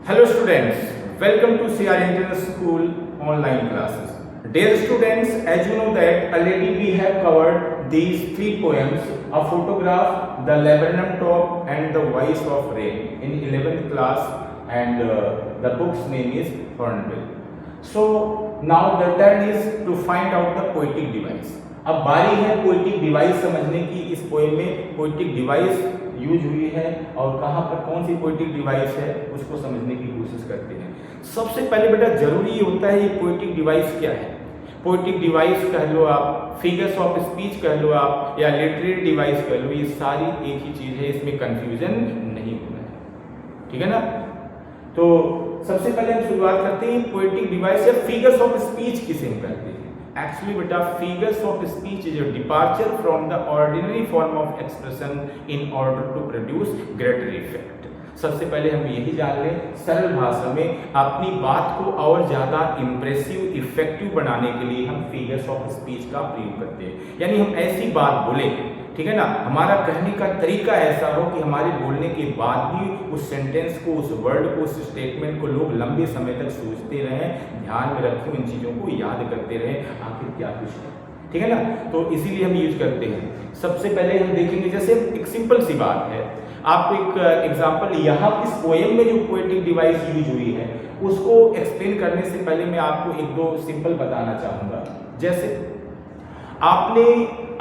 Hello students, welcome to CR International School online classes. Dear students, as you know that already we have covered these three poems, a photograph, the laburnum top and the voice of rain in 11th class, and the book's name is Hornbill. So now the turn is to find out the poetic device. अब बारी है poetic device समझने की। इस poem में poetic device use हुई है और कहाँ पर कौन सी पोएटिक डिवाइस है उसको समझने की कोशिश करते हैं। सबसे पहले बेटा जरूरी होता है ये पोएटिक डिवाइस क्या है। पोएटिक डिवाइस कह लो आप, फिगर्स ऑफ स्पीच कह लो आप, या लिटरेरी डिवाइस कह लो, ये सारी एक ही चीज है, इसमें कंफ्यूजन नहीं होना है, ठीक है ना। तो सबसे पहले हम शुरुआत करते हैं पोएटिक डिवाइस या फिगर्स ऑफ स्पीच किसे हम कहते हैं। Actually, beta, figures of speech is a departure from the ordinary form of expression in order to produce greater effect. सबसे पहले हम यही जान लें, सरल भाषा में अपनी बात को और ज़्यादा इम्प्रेसिव, इफेक्टिव बनाने के लिए हम फिगर्स ऑफ स्पीच का प्रयोग करते हैं। यानी हम ऐसी बात बोलें, ठीक है ना, हमारा कहने का तरीका ऐसा हो कि हमारे बोलने के बाद भी उस सेंटेंस को, उस वर्ड को, उस स्टेटमेंट को लोग लंबे समय तक सोचते रहें, ध्यान में रखें, उन चीज़ों को याद करते रहें आखिर क्या कुछ है, ठीक है ना। तो इसीलिए हम यूज करते हैं। सबसे पहले हम देखेंगे, जैसे एक सिंपल सी बात है, आपको एक एग्जाम्पल यहाँ इस पोएम में जो पोएटिक डिवाइस यूज हुई है उसको एक्सप्लेन करने से पहले मैं आपको एक दो सिंपल बताना चाहूँगा। जैसे आपने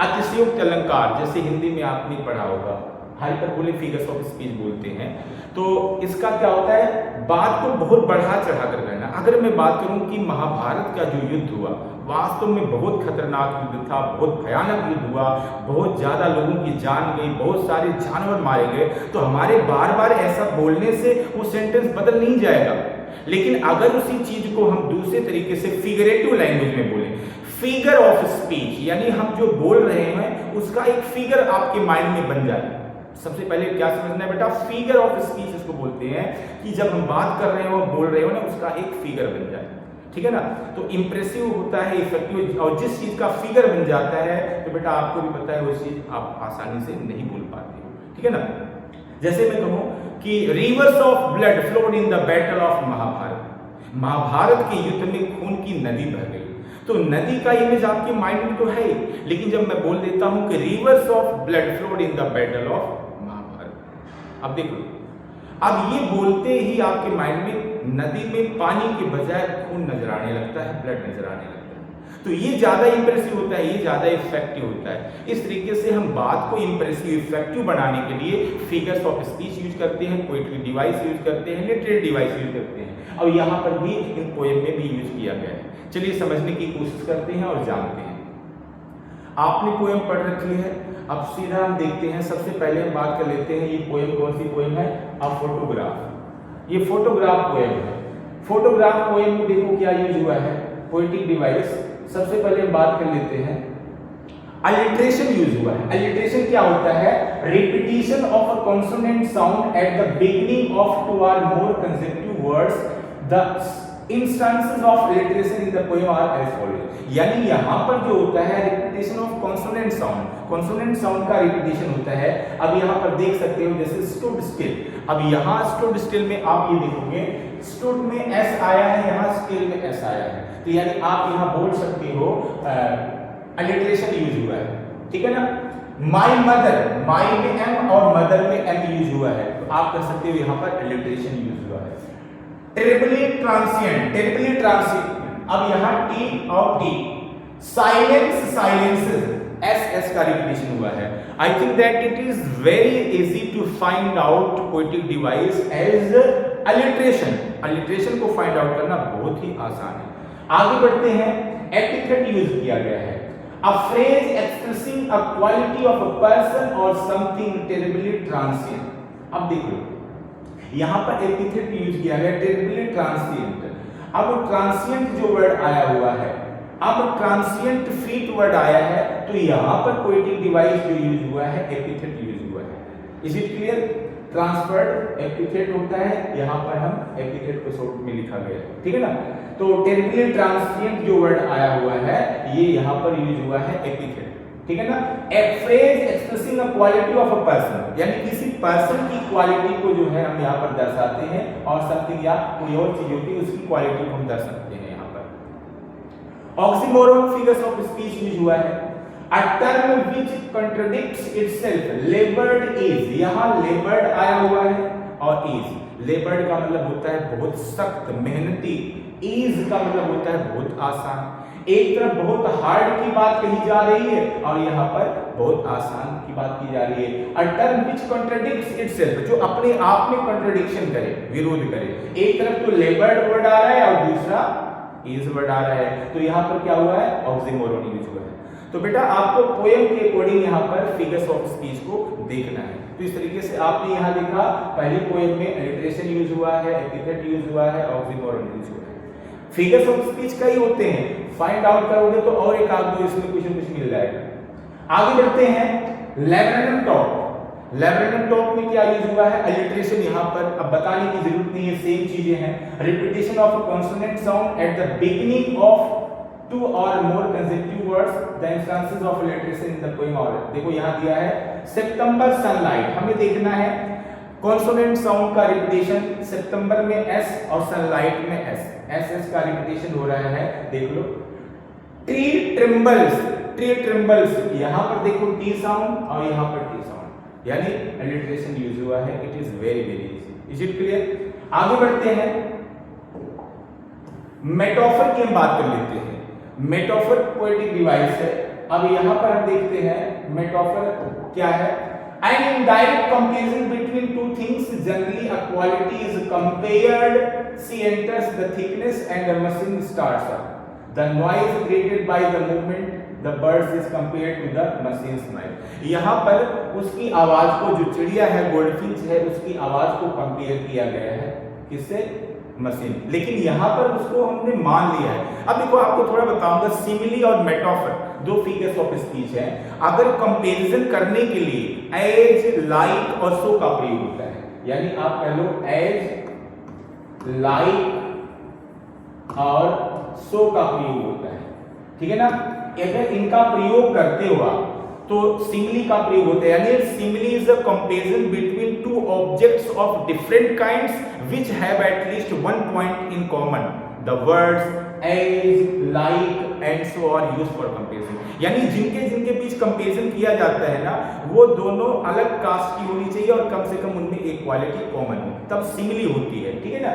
अतिशयोक्त अलंकार, जैसे हिंदी में आपने पढ़ा होगा, हाइपरबोले फिगर्स ऑफ स्पीच बोलते हैं। तो इसका क्या होता है, बात को बहुत बढ़ा चढ़ा कर कहना। अगर मैं बात करूं कि महाभारत का जो युद्ध हुआ वास्तव में बहुत खतरनाक युद्ध था, बहुत भयानक युद्ध हुआ, बहुत ज़्यादा लोगों की जान गई, बहुत सारे जानवर मारे गए, तो हमारे बार बार ऐसा बोलने से वो सेंटेंस बदल नहीं जाएगा। लेकिन अगर उसी चीज़ को हम दूसरे तरीके से फिगरेटिव लैंग्वेज में बोलें, फिगर ऑफ स्पीच, यानी हम जो बोल रहे हैं उसका एक फिगर आपके माइंड में बन जाए। सबसे पहले क्या समझना है बेटा, फिगर ऑफ स्पीच इसको बोलते हैं कि जब हम बात कर रहे हो, बोल रहे हो ना, उसका एक फिगर बन जाए, ठीक है ना। तो इंप्रेसिव होता है, इफेक्टिव, और जिस चीज का फिगर बन जाता है तो बेटा आपको भी पता है वो चीज आप आसानी से नहीं बोल पाते हो, ठीक है ना। जैसे मैं कहूँ कि rivers of blood flowed in the battle of Mahabharata, Mahabharata के युद्ध में खून की नदी बह गई, तो नदी का इमेज आपके माइंड में तो है, लेकिन जब मैं बोल देता हूं कि rivers of blood flowed in the battle of Mahabharata, अब देखो, अब ये बोलते ही आपके माइंड में नदी में पानी के बजाय खून नजर आने लगता है, ब्लड नजर आने लगता है। तो ये ज्यादा इंप्रेसिव होता है, ये ज्यादा इफेक्टिव होता है। इस तरीके से हम बात को इंप्रेसिव, इफेक्टिव बनाने के लिए फिगर्स ऑफ स्पीच यूज करते हैं, पोएट्री डिवाइस यूज करते हैं, लिटरेरी डिवाइस यूज करते हैं, और यहाँ पर भी इन पोएम में भी यूज किया गया है। चलिए समझने की कोशिश करते हैं और जानते हैं। आपने पोएम पढ़ रखी है, अब सीधा हम देखते हैं। सबसे पहले हम बात कर लेते हैं, ये पोएम कौन सी पोएम है, अ फोटोग्राफ। ये फोटोग्राफ पोएम है। फोटोग्राफ पोएम में देखो क्या यूज हुआ है, पोएटिक डिवाइस। सबसे पहले हम बात कर लेते हैं, अलिट्रेशन यूज हुआ है। अलिट्रेशन क्या होता है, repetition of a consonant sound at the beginning of two or more consecutive words. The instances of alliteration in the poem are as follows। यानी यहाँ पर जो होता है repetition of consonant sound, consonant sound का रिपीटिशन होता है। अब यहाँ पर देख सकते हो, जैसे स्टूड स्टिल, अब यहाँ स्टूड स्टिल में आप ये देखोगे, स्टूड में एस आया है, यहाँ स्टिल में एस आया है, तो यानी आप यहाँ बोल सकते हो alliteration यूज हुआ है, ठीक है ना। माई मदर, माई में एम और मदर में एम यूज हुआ है, तो आप कह सकते हो यहाँ पर alliteration यूज हुआ है। टेरिबली ट्रांसिएंट, टेरिबली ट्रांसिएंट, अब यहाँ टी और टी, साइलेंस, साइलेंसेस, एस का रिपीटिशन हुआ है। I think that it is very easy to find out poetic device as alliteration. Alliteration को फाइंड आउट करना बहुत ही आसान है। आगे बढ़ते हैं, एपिथेट यूज किया गया है, a phrase expressing a quality of a person और समथिंग टेरिबली ट्रांसिएंट। अब देखो यहाँ पर एपिथेट यूज किया गया, टेरिबली ट्रांसिएंट। अब ट्रांसिएंट जो वर्ड आया हुआ है, अब ट्रांसिएंट फीट वर्ड आया है, तो यहाँ पर पोएटिक डिवाइस जो यूज हुआ है, एपिथेट यूज हुआ है। Is it clear? Transferred epithet होता है, यहाँ पर हम एपिथेट को शॉर्ट में लिखा गया है, ठीक है ना। तो टेरिबली ट्रांसिएंट जो वर्ड आया हुआ है, ये यहाँ पर यूज हुआ है एपिथेट। ठीक है ना। ए phrase expressing a quality of a person, यानी किसी पर्सन की क्वालिटी को जो है हम यहाँ पर दर्शाते हैं, और समथिंग या कोई और चीज होती है उसकी क्वालिटी को हम दर्शाते हैं यहाँ पर। Oxymoron figures of speech use हुआ है। A term which contradicts itself, labored is, यहाँ labored आया हुआ है और is, labored का मतलब होता है बहुत सख्त मेहनती, is का मतलब होता है बहुत आसान। एक तरफ बहुत हार्ड की बात कही जा रही है और यहाँ पर बहुत आसान की बात की जा रही है। A term which contradicts itself, जो अपने आप में contradiction करे, विरोध करे। एक तरफ तो labored वर्ड आ रहा है और दूसरा is वर्ड आ रहा है, तो यहाँ पर क्या हुआ है, ऑक्सीमोरोन यूज हुआ है। तो बेटा आपको पोएम के अकॉर्डिंग यहाँ पर फिगर्स ऑफ स्पीच को देखना है। तो इस तरीके से आपने यहाँ देखा, पहले पोएम में एलिट्रेशन यूज हुआ है, एपिथेट यूज हुआ है, ऑक्सीमोरोन यूज हुआ है। फिगर्स ऑफ स्पीच कई होते हैं, फाइंड आउट करोगे तो और एक आध दो इसमें कुछ न कुछ मिल जाएगा। आगे बढ़ते हैं, लैब्रेनम टॉक। लैब्रेनम टॉक में क्या यूज हुआ है, एलिट्रेशन यहाँ पर अब बताने की जरूरत नहीं है, सेम चीजें हैं। Repetition of a consonant sound at the beginning of two or more consecutive words, the instances of alliteration in the poem are, देखो यहाँ दिया है सितंबर सनलाइट, हमें देखना है कॉन्सोनेंट साउंड का रिपीटेशन, सितंबर में एस और सनलाइट में एस, एस का रिपीटेशन हो रहा है, देख लो। ट्री ट्रिम्बल्स, ट्री ट्रिम्बल्स, यहाँ पर देखो टी साउंड और यहाँ पर टी साउंड, यानी alliteration यूज हुआ है। It is very easy, is it clear. आगे बढ़ते हैं, मेटाफर की हम बात कर लेते हैं। मेटाफर पोएटिक डिवाइस है। अब यहाँ पर हम देखते हैं मेटाफर क्या है। An indirect comparison between two things, generally a quality is compared, she enters the thickness and the machine starts up. The noise created by the movement, the birds is compared to the machine's noise. यहाँ पर उसकी आवाज को, जो चिड़िया है goldfinch है, उसकी आवाज को कंपेयर किया गया है, किससे, मशीन। लेकिन यहाँ पर उसको हमने मान लिया है। अब देखो आपको थोड़ा बताऊंगा, सिमिली और मेटाफर दो फिगर्स ऑफ स्पीच है। अगर कंपैरिजन करने के लिए एज, लाइक और सो का प्रयोग होता है, यानी आप कह लो एज, लाइक और सो का प्रयोग होता है, ठीक है ना। अगर इनका प्रयोग करते हो आप तो सिमिली का प्रयोग होता है, यानी simile is a comparison between two objects of different kinds which have at least one point in common. The words as, like and so are used for comparison, यानी जिनके जिनके बीच कंपैरिजन किया जाता है ना, वो दोनों अलग कास्ट की होनी चाहिए और कम से कम उनमें एक क्वालिटी कॉमन हो, तब सिमिली होती है, ठीक है ना।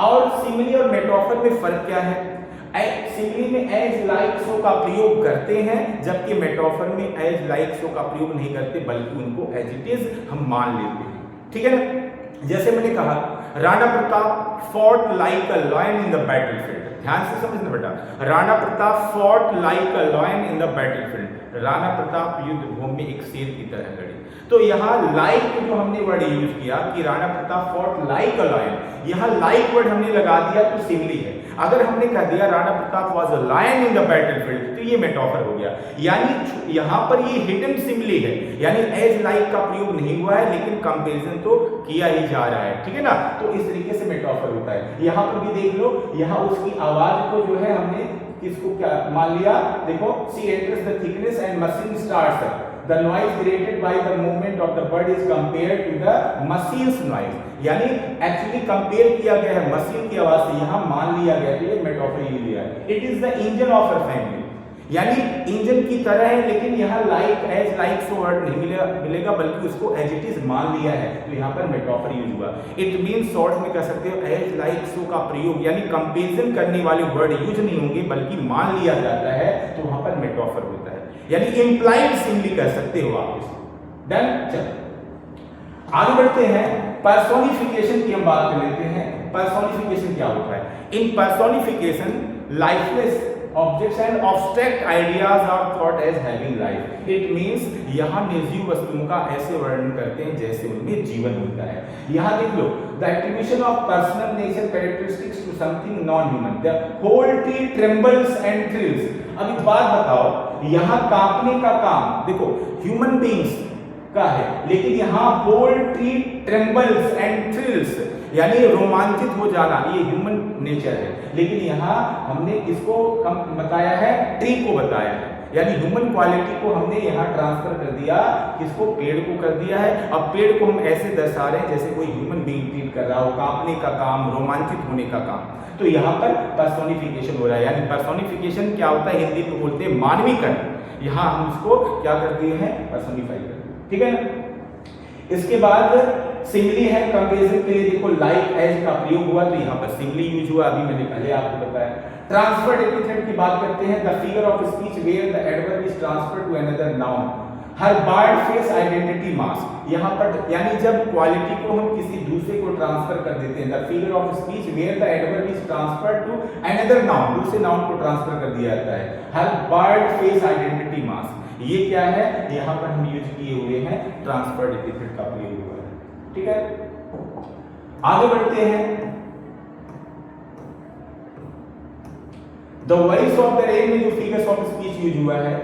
और सिमिली और मेटाफर में फर्क क्या है, सिमिली में एज, लाइक, सो का प्रयोग करते हैं, जबकि मेटाफर में एज, लाइक, सो का प्रयोग नहीं करते, बल्कि उनको एज इट इज हम मान लेते हैं, ठीक है ना। जैसे मैंने कहा, Rana Pratap fought like a lion in the battlefield, ध्यान से समझना बेटा, Rana Pratap fought like a lion in the battlefield, Rana Pratap युद्ध भूमि में एक शेर की तरह लड़े। तो यहाँ लाइक जो हमने वर्ड यूज किया कि Rana Pratap fought like a lion, यहाँ लाइक वर्ड हमने लगा दिया तो सिमिली है। अगर हमने कह दिया Rana Pratap was a lion in the battlefield, तो ये मेटाफर हो गया, यानी यहाँ पर ये हिडन सिमिली है, यानी एज, लाइक का प्रयोग नहीं हुआ है, लेकिन कंपैरिजन तो किया ही जा रहा है, ठीक है ना। तो इस तरीके से मेटाफर होता है। यहाँ पर भी देख लो, यहाँ उसकी आवाज को जो है हमने किसको क्या मान लिया, देखो, she enters the thickness and machine starts. The noise created by the movement of the bird is compared to the machine's noise, यानी एक्चुअली कंपेयर किया गया है मशीन की आवाज से, यहाँ मान लिया गया, तो ये मेटाफर यूज लिया है। It is the engine of a family, यानी इंजन की तरह है, लेकिन यहाँ like, as, like, so word नहीं मिलेगा, बल्कि उसको एज इट इज मान लिया है, तो यहाँ पर मेटाफर यूज हुआ। इट मींस शॉर्ट में कह सकते हो एज, लाइक, सो का प्रयोग, यानी कंपैरिजन करने वाले वर्ड यूज नहीं होंगे, बल्कि मान लिया जाता है, तो वहां पर मेटाफर होता है, यानी इंप्लाइड सिमिली कह सकते हो आप इसको। डन, चलो आगे बढ़ते हैं, पर्सोनिफिकेशन की हम बात कर लेते हैं। पर्सोनिफिकेशन क्या होता है? In personification lifeless objects and abstract ideas are thought as having life. It means यहाँ निर्जीव वस्तुओं का ऐसे वर्णन करते हैं जैसे उनमें जीवन होता है। यहाँ देख लो, the attribution of personal nature characteristics to something non human, the whole tree trembles and thrills. अब एक बात बताओ, यहाँ कांपने का काम देखो ह्यूमन बींग्स का है, लेकिन यहाँ whole tree trembles and thrills, यानी रोमांचित हो जाना, ये ह्यूमन नेचर है। लेकिन यहाँ हमने किसको बताया है, ट्री को बताया है, यानी ह्यूमन क्वालिटी को हमने यहाँ ट्रांसफर कर दिया, किसको, पेड़ को कर दिया है। अब पेड़ को हम ऐसे दर्शा रहे हैं जैसे कोई ह्यूमन बीइंग फील कर रहा हो, कांपने का काम, रोमांचित होने का काम। तो यहाँ पर पर्सोनिफिकेशन हो रहा है, यानी पर्सोनिफिकेशन क्या होता है, हिंदी में बोलते हैं मानवीकरण। यहाँ हम इसको क्या कर दिए हैं, पर्सोनिफाई कर दिए, ठीक है ना। इसके बाद सिमिली है कंपैरिजन के लिए, देखो लाइक एज का प्रयोग हुआ, तो यहाँ पर सिमिली यूज हुआ, अभी मैंने पहले आपको बताया। ट्रांसफर्ड एपिथेट की बात करते हैं, the figure of speech where the adverb is transferred to another noun. Her bird face identity mask, यहाँ पर यानी जब क्वालिटी को हम किसी दूसरे को ट्रांसफर कर देते हैं, the figure of speech where the adverb is transferred to another noun, दूसरे नाउन को ट्रांसफर कर दिया जाता है। Her bird face identity mask, ये क्या है, यहाँ पर हम यूज किए हुए हैं, ट्रांसफर्ड एपिथेट का प्रयोग हुआ है, ठीक है। आगे बढ़ते हैं, the voice of the rain में जो फिगर्स ऑफ स्पीच यूज हुआ है,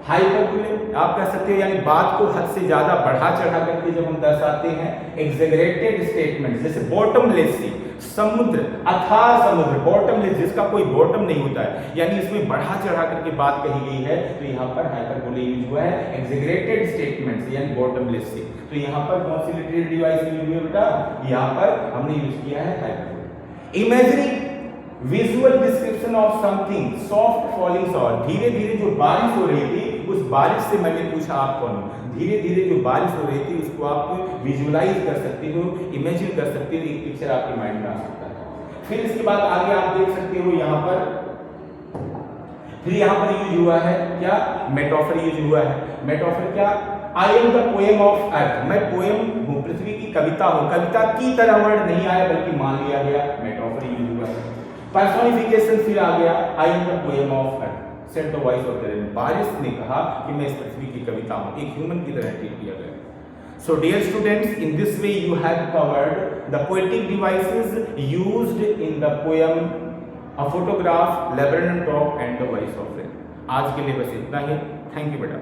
हाइपरबोले आप कह सकते हो, यानी बात को हद से ज्यादा बढ़ा चढ़ा करके जब हम दर्शाते हैं। एग्जैगरेटेड स्टेटमेंट, जैसे बॉटमलेस सी, समुद्र, अथाह समुद्र, बॉटमलेस जिसका कोई बॉटम नहीं होता है, यानी इसमें बढ़ा चढ़ा करके बात कही गई है, तो यहाँ पर हाइपरबोले यूज हुआ है। एग्जैगरेटेड स्टेटमेंट्स यानी बॉटमलेस सी, तो यहाँ पर कौन सी लिटरेरी डिवाइस यूज हुई है बेटा, यहाँ पर हमने यूज किया है hyperbole. Imagery visual description of something soft falling shower, धीरे धीरे जो बारिश हो रही थी, उस बारिश से मैंने पूछा आप कौन हो, धीरे धीरे जो बारिश हो रही थी उसको आप विजुअलाइज कर सकते हो, इमेजिन कर सकते हो, एक पिक्चर आपके माइंड में आ सकता है। फिर इसके बाद आगे आप देख सकते हो यहाँ पर, फिर यहाँ पर यूज हुआ है क्या, मेटाफर यूज हुआ है। मेटाफर क्या, I am the poem of earth, मैं पोएम हूँ, पृथ्वी की कविता हूँ, कविता की तरह वर्ड नहीं आया बल्कि मान लिया गया, मेटाफर यूज हुआ है। पर्सोनिफिकेशन फिर आ गया, I am the poem of earth, said the voice of the rain, बारिश ने कहा कि मैं इस पृथ्वी की कविता हूँ, एक ह्यूमन की तरह ट्रीट किया गया। So dear students, in this way you have covered the poetic devices used in the poem A Photograph, Labrador Dog and the Voice of Rain. आज के लिए बस इतना ही, थैंक यू बेटा।